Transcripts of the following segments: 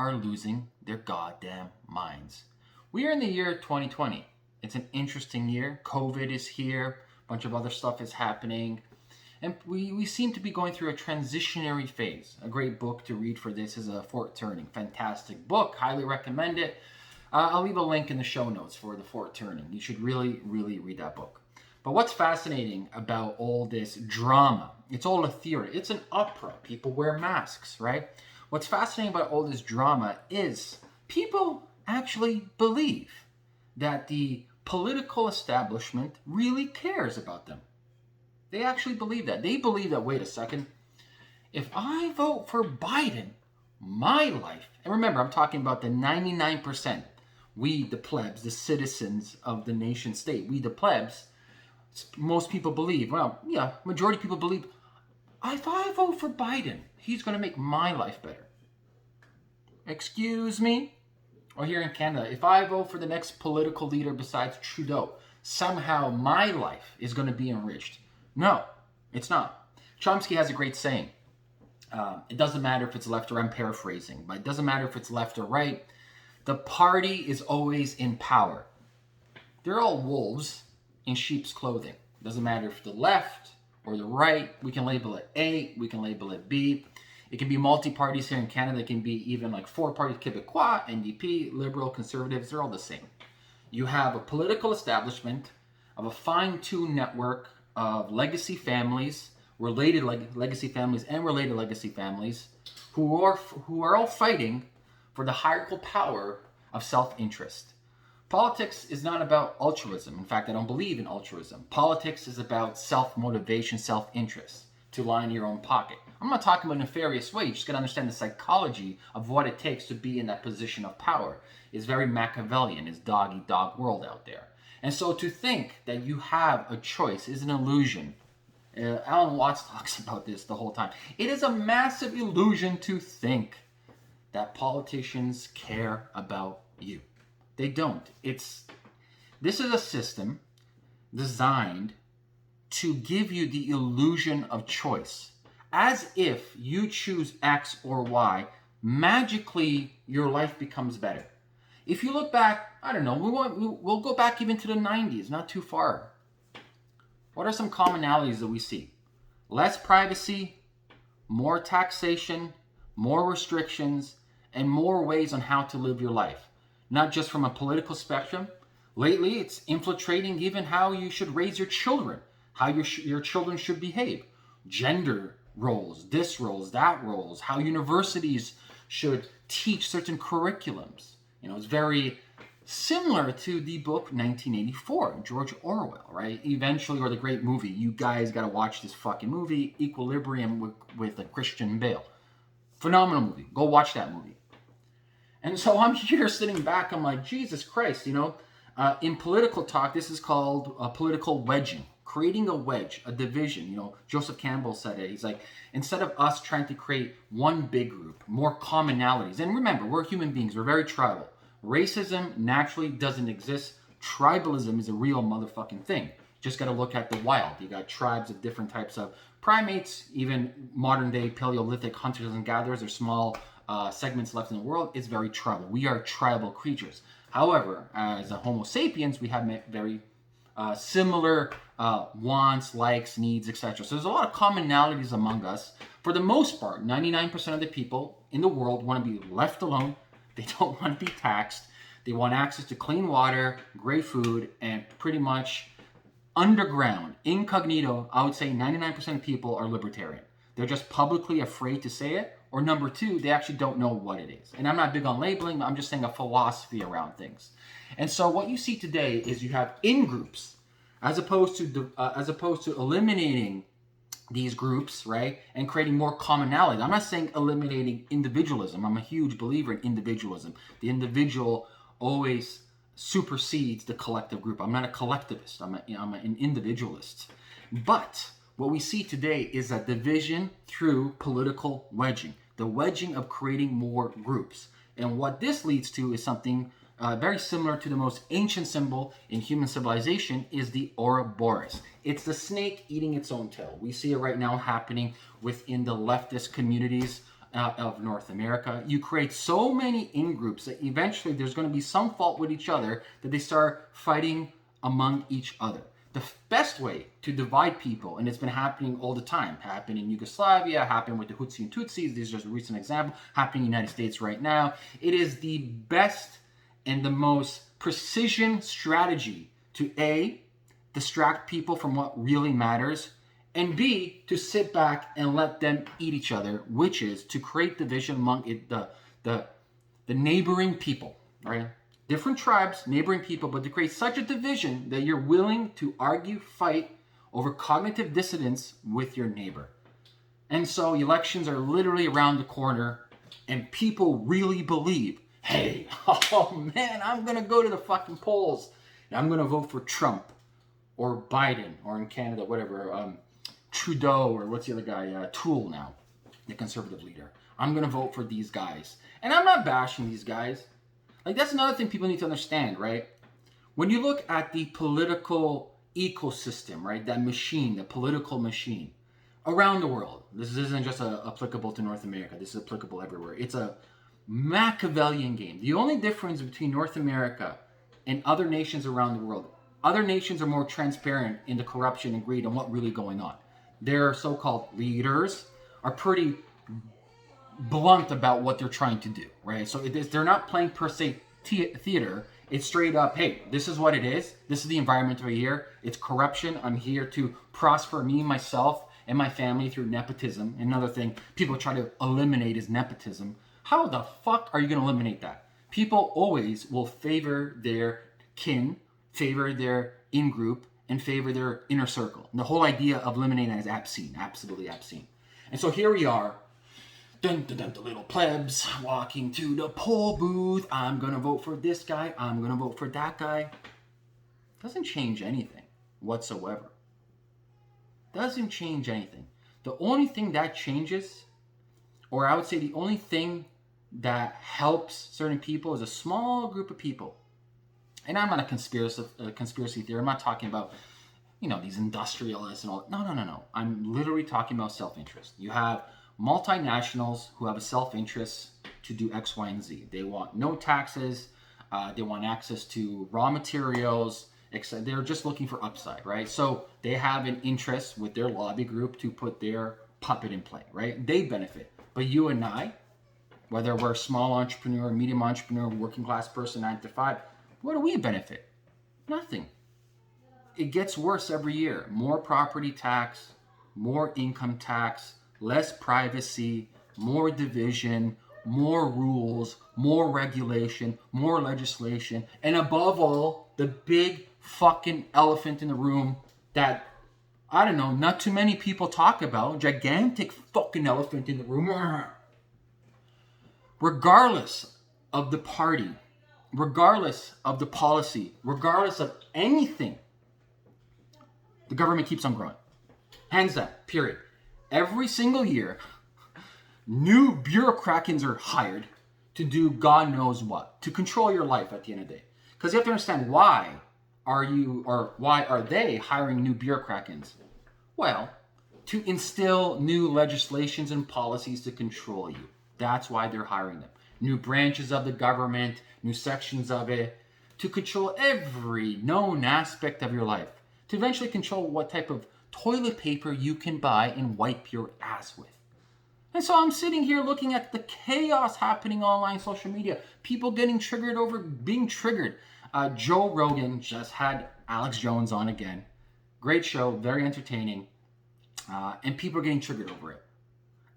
are losing their goddamn minds. We are in the year 2020. It's an interesting year. COVID is here. A bunch of other stuff is happening. And we seem to be going through a transitionary phase. A great book to read for this is A Fort Turning. Fantastic book. Highly recommend it. I'll leave a link in the show notes for The Fort Turning. You should really, really read that book. But what's fascinating about all this drama, it's all a theater. It's an opera. People wear masks, right? What's fascinating about all this drama is people actually believe that the political establishment really cares about them. They actually believe that. They believe that, wait a second, if I vote for Biden, my life, and remember, I'm talking about the 99%, we the plebs, the citizens of the nation state, we the plebs, most people believe, majority of people believe, if I vote for Biden, he's going to make my life better. Excuse me? Or here in Canada, if I vote for the next political leader besides Trudeau, somehow my life is going to be enriched. No, it's not. Chomsky has a great saying. It doesn't matter if it's left or I'm paraphrasing, but it doesn't matter if it's left or right. The party is always in power. They're all wolves in sheep's clothing. It doesn't matter if the left or the right. We can label it A, we can label it B. It can be multi-parties here in Canada. It can be even like four parties, Québécois, NDP, Liberal, Conservatives. They're all the same. You have a political establishment of a fine-tuned network of legacy families, related legacy families and related legacy families who are all fighting for the hierarchical power of self-interest. Politics is not about altruism. In fact, I don't believe in altruism. Politics is about self-motivation, self-interest, to line your own pocket. I'm not talking about a nefarious way. You just got to understand the psychology of what it takes to be in that position of power. It's very Machiavellian. It's dog-eat-dog world out there. And so to think that you have a choice is an illusion. Alan Watts talks about this the whole time. It is a massive illusion to think that politicians care about you. They don't. This is a system designed to give you the illusion of choice. As if you choose X or Y, magically your life becomes better. If you look back, I don't know, we'll go back even to the 90s, not too far. What are some commonalities that we see? Less privacy, more taxation, more restrictions, and more ways on how to live your life. Not just from a political spectrum. Lately, it's infiltrating even how you should raise your children, how your children should behave. Gender roles, this roles, that roles, how universities should teach certain curriculums. It's very similar to the book 1984, George Orwell, right? Eventually, or the great movie. You guys got to watch this fucking movie, Equilibrium with Christian Bale. Phenomenal movie. Go watch that movie. And so I'm here sitting back, I'm like, Jesus Christ, in political talk, this is called political wedging. Creating a wedge, a division. Joseph Campbell said it. He's like, instead of us trying to create one big group, more commonalities. And remember, we're human beings. We're very tribal. Racism naturally doesn't exist. Tribalism is a real motherfucking thing. Just got to look at the wild. You got tribes of different types of primates, even modern day Paleolithic hunters and gatherers or small segments left in the world. It's very tribal. We are tribal creatures. However, as a Homo sapiens, we have very similar wants, likes, needs, etc. So there's a lot of commonalities among us. For the most part, 99% of the people in the world want to be left alone. They don't want to be taxed. They want access to clean water, great food, and pretty much underground, incognito, I would say 99% of people are libertarian. They're just publicly afraid to say it. Or number two, they actually don't know what it is. And I'm not big on labeling, I'm just saying a philosophy around things. And so what you see today is you have in-groups, as opposed to eliminating these groups, right, and creating more commonality. I'm not saying eliminating individualism. I'm a huge believer in individualism. The individual always supersedes the collective group. I'm not a collectivist. I'm an individualist. But what we see today is a division through political wedging, the wedging of creating more groups. And what this leads to is something very similar to the most ancient symbol in human civilization, is the Auroboris. It's the snake eating its own tail. We see it right now happening within the leftist communities of North America. You create so many in-groups that eventually there's going to be some fault with each other that they start fighting among each other. The best way to divide people, and it's been happening all the time, happened in Yugoslavia, happened with the Hutsi and Tutsis, this is just a recent example, happening in the United States right now. It is the best and the most precision strategy to A, distract people from what really matters, and B, to sit back and let them eat each other, which is to create division among the neighboring people, right? Different tribes, neighboring people, but to create such a division that you're willing to argue, fight over cognitive dissonance with your neighbor. And so elections are literally around the corner, and people really believe, hey, oh man, I'm going to go to the fucking polls, and I'm going to vote for Trump, or Biden, or in Canada, whatever, Trudeau, or what's the other guy, Toole now, the conservative leader. I'm going to vote for these guys. And I'm not bashing these guys. Like, that's another thing people need to understand, right? When you look at the political ecosystem, right, that machine, the political machine, around the world, this isn't just applicable to North America, this is applicable everywhere. It's a Machiavellian game. The only difference between North America and other nations around the world, other nations are more transparent in the corruption and greed and what's really going on. Their so-called leaders are pretty blunt about what they're trying to do, right? So they're not playing per se theater. It's straight up, hey, this is what it is. This is the environment right here. It's corruption. I'm here to prosper me, myself, and my family through nepotism. Another thing people try to eliminate is nepotism. How the fuck are you going to eliminate that? People always will favor their kin, favor their in-group, and favor their inner circle. And the whole idea of eliminating that is obscene, absolutely obscene. And so here we are, dun, dun, dun, the little plebs walking to the poll booth. I'm going to vote for this guy. I'm going to vote for that guy. Doesn't change anything whatsoever. Doesn't change anything. The only thing that changes, or I would say the only thing that helps certain people, is a small group of people. And I'm not a conspiracy theory. I'm not talking about, these industrialists and all. No. I'm literally talking about self-interest. You have multinationals who have a self-interest to do X, Y, and Z. They want no taxes. They want access to raw materials. They're just looking for upside, right? So they have an interest with their lobby group to put their puppet in play, right? They benefit. But you and I, whether we're a small entrepreneur, medium entrepreneur, working class person, 9 to 5, what do we benefit? Nothing. It gets worse every year. More property tax, more income tax, less privacy, more division, more rules, more regulation, more legislation, and above all, the big fucking elephant in the room that, I don't know, not too many people talk about, gigantic fucking elephant in the room. Regardless of the party, regardless of the policy, regardless of anything, the government keeps on growing. Hands down, period. Every single year, new bureaucrats are hired to do God knows what, to control your life at the end of the day. Because you have to understand, why are they hiring new bureaucrats? Well, to instill new legislations and policies to control you. That's why they're hiring them. New branches of the government, new sections of it, to control every known aspect of your life. To eventually control what type of toilet paper you can buy and wipe your ass with. And so I'm sitting here looking at the chaos happening online, social media. People getting triggered over being triggered. Joe Rogan just had Alex Jones on again. Great show, very entertaining. And people are getting triggered over it.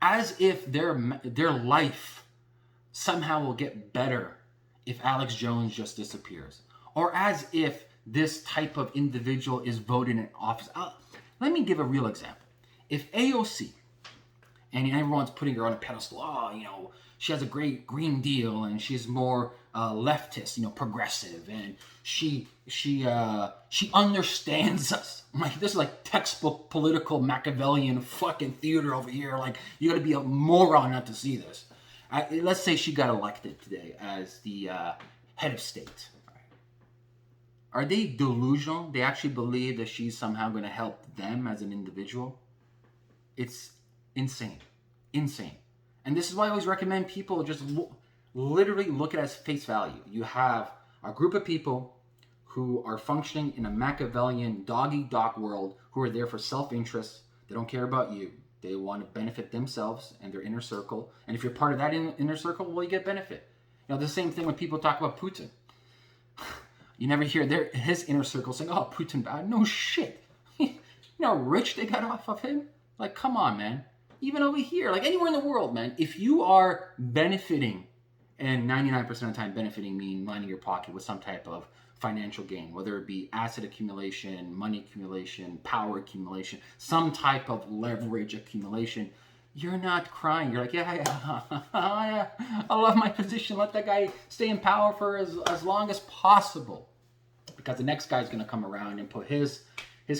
As if their life somehow will get better if Alex Jones just disappears. Or as if this type of individual is voted in office. Let me give a real example. If AOC, and everyone's putting her on a pedestal, she has a great Green Deal and she's more leftist, progressive, and she understands us. Like, this is like textbook political Machiavellian fucking theater over here. Like, you got to be a moron not to see this. Let's say she got elected today as the head of state. Are they delusional? They actually believe that she's somehow going to help them as an individual? It's insane. Insane. And this is why I always recommend people just literally look at it as face value. You have a group of people who are functioning in a Machiavellian dog-eat-dog world, who are there for self-interest. They don't care about you. They want to benefit themselves and their inner circle. And if you're part of that inner circle, well, you get benefit. You know, the same thing when people talk about Putin. You never hear his inner circle saying, oh, Putin bad. No shit. You know how rich they got off of him? Like, come on, man. Even over here, like anywhere in the world, man, if you are benefiting, and 99% of the time benefiting mean lining your pocket with some type of financial gain, whether it be asset accumulation, money accumulation, power accumulation, some type of leverage accumulation, you're not crying. You're like, yeah, I love my position. Let that guy stay in power for as long as possible. Because the next guy's going to come around and put his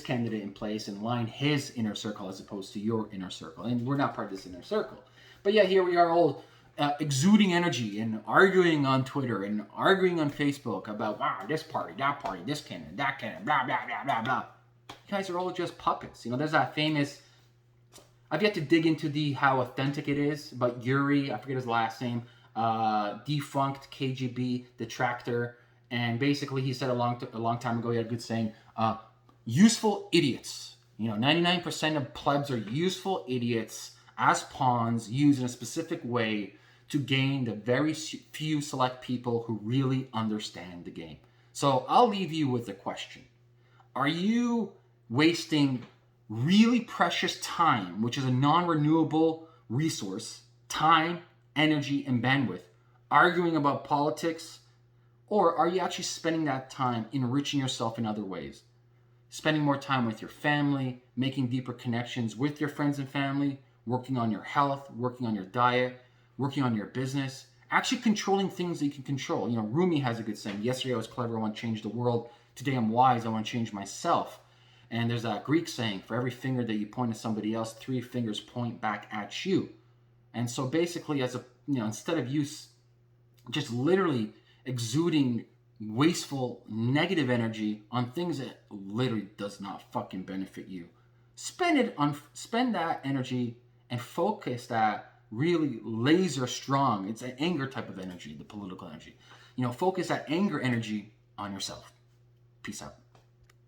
candidate in place and line his inner circle as opposed to your inner circle. And we're not part of this inner circle. But yeah, here we are all exuding energy and arguing on Twitter and arguing on Facebook about, wow, this party, this candidate, that candidate, blah, blah, blah, blah, blah. You guys are all just puppets. You know, there's that famous, I've yet to dig into how authentic it is, but Yuri, I forget his last name, defunct KGB detractor. And basically he said a long time ago, he had a good saying, useful idiots. You know, 99% of plebs are useful idiots as pawns used in a specific way to gain the very few select people who really understand the game. So I'll leave you with the question. Are you wasting really precious time, which is a non-renewable resource, time, energy, and bandwidth, arguing about politics? Or are you actually spending that time enriching yourself in other ways? Spending more time with your family, making deeper connections with your friends and family, working on your health, working on your diet, working on your business, actually controlling things that you can control. You know, Rumi has a good saying, yesterday I was clever, I want to change the world. Today I'm wise, I want to change myself. And there's that Greek saying, for every finger that you point at somebody else, 3 fingers point back at you. And so basically, instead of you just literally exuding wasteful negative energy on things that literally does not fucking benefit you, spend that energy and focus that really laser strong. It's an anger type of energy, the political energy. You know, focus that anger energy on yourself. Peace out.